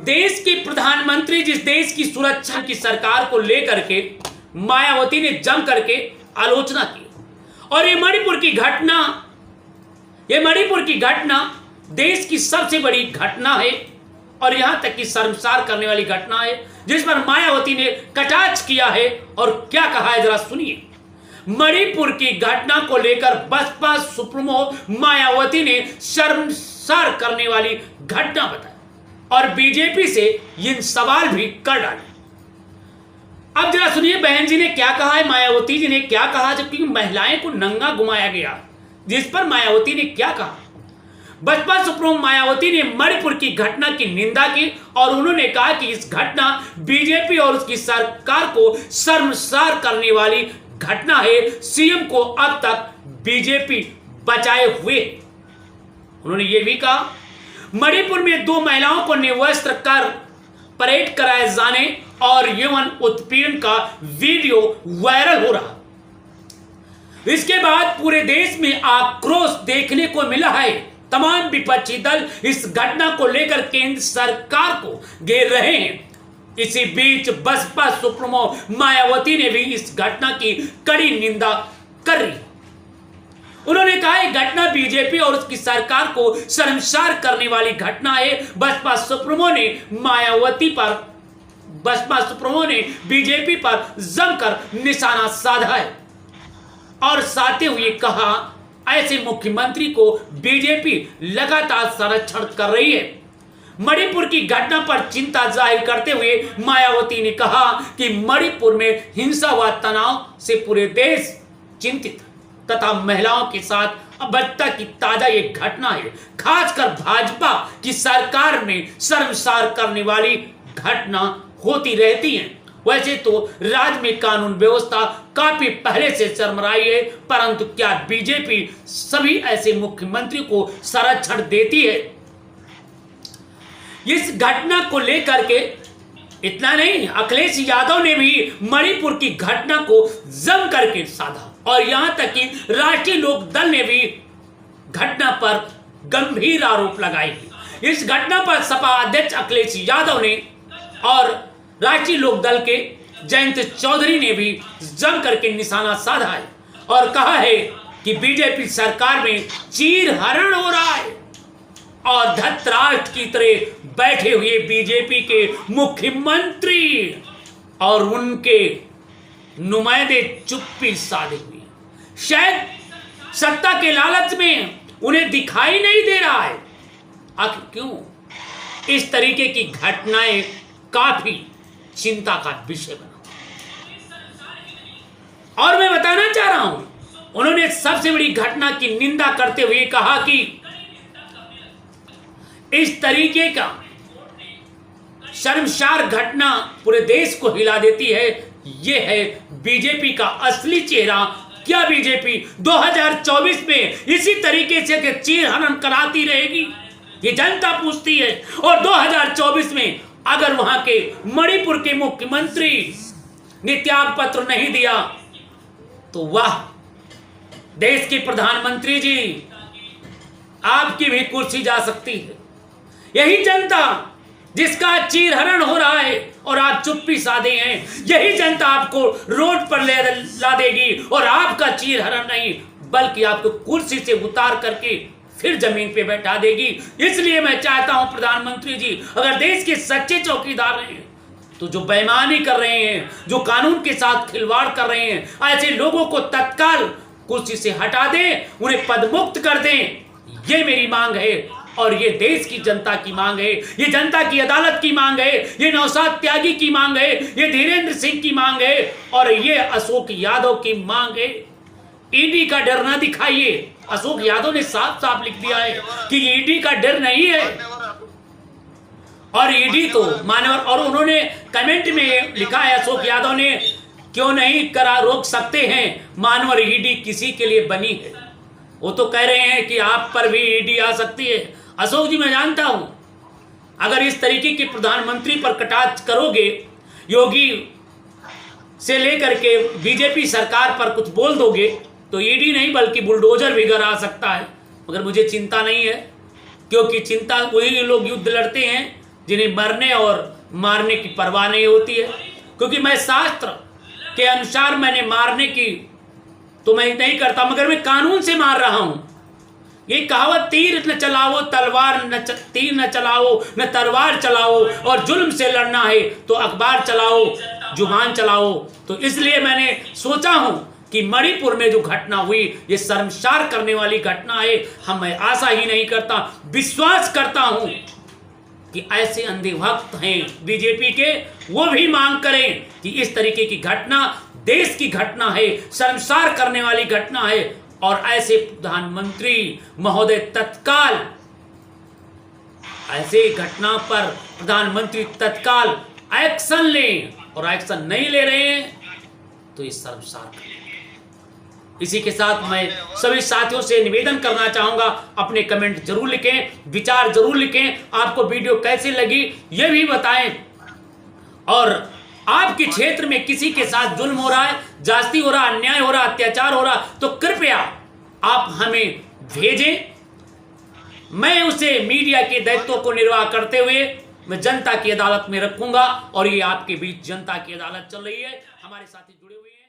देश की प्रधानमंत्री, जिस देश की सुरक्षा की सरकार को लेकर के मायावती ने जम करके आलोचना की। और ये मणिपुर की घटना देश की सबसे बड़ी घटना है और यहां तक कि शर्मसार करने वाली घटना है, जिस पर मायावती ने कटाक्ष किया है। और क्या कहा है जरा सुनिए। मणिपुर की घटना को लेकर बसपा सुप्रीमो मायावती ने शर्मसार करने वाली घटना बताई और बीजेपी से इन सवाल भी कर डाले। अब जरा सुनिए बहन जी ने क्या कहा है, मायावती जी ने क्या कहा, जबकि महिलाएं को नंगा घुमाया गया, जिस पर मायावती ने क्या कहा। बसपा सुप्रीमो मायावती ने मणिपुर की घटना की निंदा की और उन्होंने कहा कि इस घटना बीजेपी और उसकी सरकार को शर्मसार करने वाली घटना है। सीएम को अब तक बीजेपी बचाए हुए। उन्होंने यह भी कहा मणिपुर में 2 महिलाओं को निर्वस्त्र कर परेड कराए जाने और यौन उत्पीड़न का वीडियो वायरल हो रहा। इसके बाद पूरे देश में आक्रोश देखने को मिला है। तमाम विपक्षी दल इस घटना को लेकर केंद्र सरकार को घेर रहे हैं। इसी बीच बसपा सुप्रीमो मायावती ने भी इस घटना की कड़ी निंदा कर रही। उन्होंने कहा यह घटना बीजेपी और उसकी सरकार को शर्मसार करने वाली घटना है। बसपा सुप्रीमो ने बीजेपी पर जमकर निशाना साधा है और साधते हुए कहा ऐसे मुख्यमंत्री को बीजेपी लगातार संरक्षण कर रही है। मणिपुर की घटना पर चिंता जाहिर करते हुए मायावती ने कहा कि मणिपुर में हिंसा व तनाव से पूरे देश चिंतित तथा महिलाओं के साथ अभद्रता की ताजा ये घटना है। खासकर भाजपा की सरकार में शर्मसार करने वाली घटना होती रहती है। वैसे तो राज्य में कानून व्यवस्था काफी पहले से चरमराई है, परंतु क्या बीजेपी सभी ऐसे मुख्यमंत्री को संरक्षण देती है? इस घटना को लेकर के इतना नहीं, अखिलेश यादव ने भी मणिपुर की घटना को जम करके साधा और यहां तक कि राष्ट्रीय लोक दल ने भी घटना पर गंभीर आरोप लगाए। इस घटना पर सपा अध्यक्ष अखिलेश यादव ने और राष्ट्रीय लोक दल के जयंत चौधरी ने भी जम करके निशाना साधा है और कहा है कि बीजेपी सरकार में चीरहरण हो रहा है और धृतराष्ट्र की तरह बैठे हुए बीजेपी के मुख्यमंत्री और उनके नुमाइंदे चुप्पी साधे हुए। शायद सत्ता के लालच में उन्हें दिखाई नहीं दे रहा है। आखिर क्यों? इस तरीके की घटनाएं काफी चिंता का विषय बना। और मैं बताना चाह रहा हूं, उन्होंने सबसे बड़ी घटना की निंदा करते हुए कहा कि इस तरीके का शर्मसार घटना पूरे देश को हिला देती है। यह है बीजेपी का असली चेहरा। क्या बीजेपी 2024 में इसी तरीके से चीरहरण कराती रहेगी? ये जनता पूछती है। और 2024 में अगर वहां के मणिपुर के मुख्यमंत्री ने त्याग पत्र नहीं दिया तो वाह, देश के प्रधानमंत्री जी, आपकी भी कुर्सी जा सकती है। यही जनता जिसका चीरहरण हो रहा है और आप चुप्पी साधे हैं, यही जनता आपको रोड पर ला देगी और आपका चीरहरण नहीं बल्कि आपको कुर्सी से उतार करके फिर जमीन पे बैठा देगी। इसलिए मैं चाहता हूं प्रधानमंत्री जी, अगर देश के सच्चे चौकीदार हैं तो जो बेईमानी कर रहे हैं, जो कानून के साथ खिलवाड़ कर रहे हैं, ऐसे लोगों को तत्काल कुर्सी से हटा दें, उन्हें पदमुक्त कर दें। ये मेरी मांग है और ये देश की जनता की मांग है, ये जनता की अदालत की मांग है, ये नौशाद त्यागी की मांग है, ये धीरेन्द्र सिंह की मांग है और ये अशोक यादव की मांग है। ईडी का डर ना दिखाइए। अशोक यादव ने साफ साफ लिख दिया है कि ईडी का डर नहीं है और ईडी तो मानवर, और उन्होंने कमेंट में लिखा है अशोक यादव ने, क्यों नहीं करा रोक सकते हैं, मानवर ईडी किसी के लिए बनी है। वो तो कह रहे हैं कि आप पर भी ईडी आ सकती है। अशोक जी, मैं जानता हूं अगर इस तरीके के प्रधानमंत्री पर कटाक्ष करोगे, योगी से लेकर के बीजेपी सरकार पर कुछ बोल दोगे तो ईडी नहीं बल्कि बुलडोजर भी घर आ सकता है। मगर मुझे चिंता नहीं है, क्योंकि चिंता वही लोग युद्ध लड़ते हैं जिन्हें मरने और मारने की परवाह नहीं होती है, क्योंकि मैं शास्त्र के अनुसार मैंने मारने की तो मैं नहीं करता, मगर मैं कानून से मार रहा हूं। ये कहावत तीर न चलाओ तलवार न तीर न चलाओ न तलवार चलाओ, और जुल्म से लड़ना है तो अखबार चलाओ जुबान चलाओ। तो इसलिए मैंने सोचा हूं कि मणिपुर में जो घटना हुई ये शर्मसार करने वाली घटना है। मैं आशा ही नहीं करता, विश्वास करता हूं कि ऐसे अंधे भक्त हैं बीजेपी के, वो भी मांग करें कि इस तरीके की घटना देश की घटना है, शर्मसार करने वाली घटना है, और ऐसे प्रधानमंत्री महोदय तत्काल ऐसे घटना पर प्रधानमंत्री तत्काल एक्शन लें, और एक्शन नहीं ले रहे हैं तो ये शर्मसार करें। इसी के साथ मैं सभी साथियों से निवेदन करना चाहूंगा, अपने कमेंट जरूर लिखें, विचार जरूर लिखें, आपको वीडियो कैसी लगी ये भी बताएं, और आपके क्षेत्र में किसी के साथ जुल्म हो रहा है, जाति हो रहा, अन्याय हो रहा, अत्याचार हो रहा, तो कृपया आप हमें भेजें। मैं उसे मीडिया के दायित्व को निर्वाह करते हुए मैं जनता की अदालत में रखूंगा, और ये आपके बीच जनता की अदालत चल रही है, हमारे साथी जुड़े हुए हैं।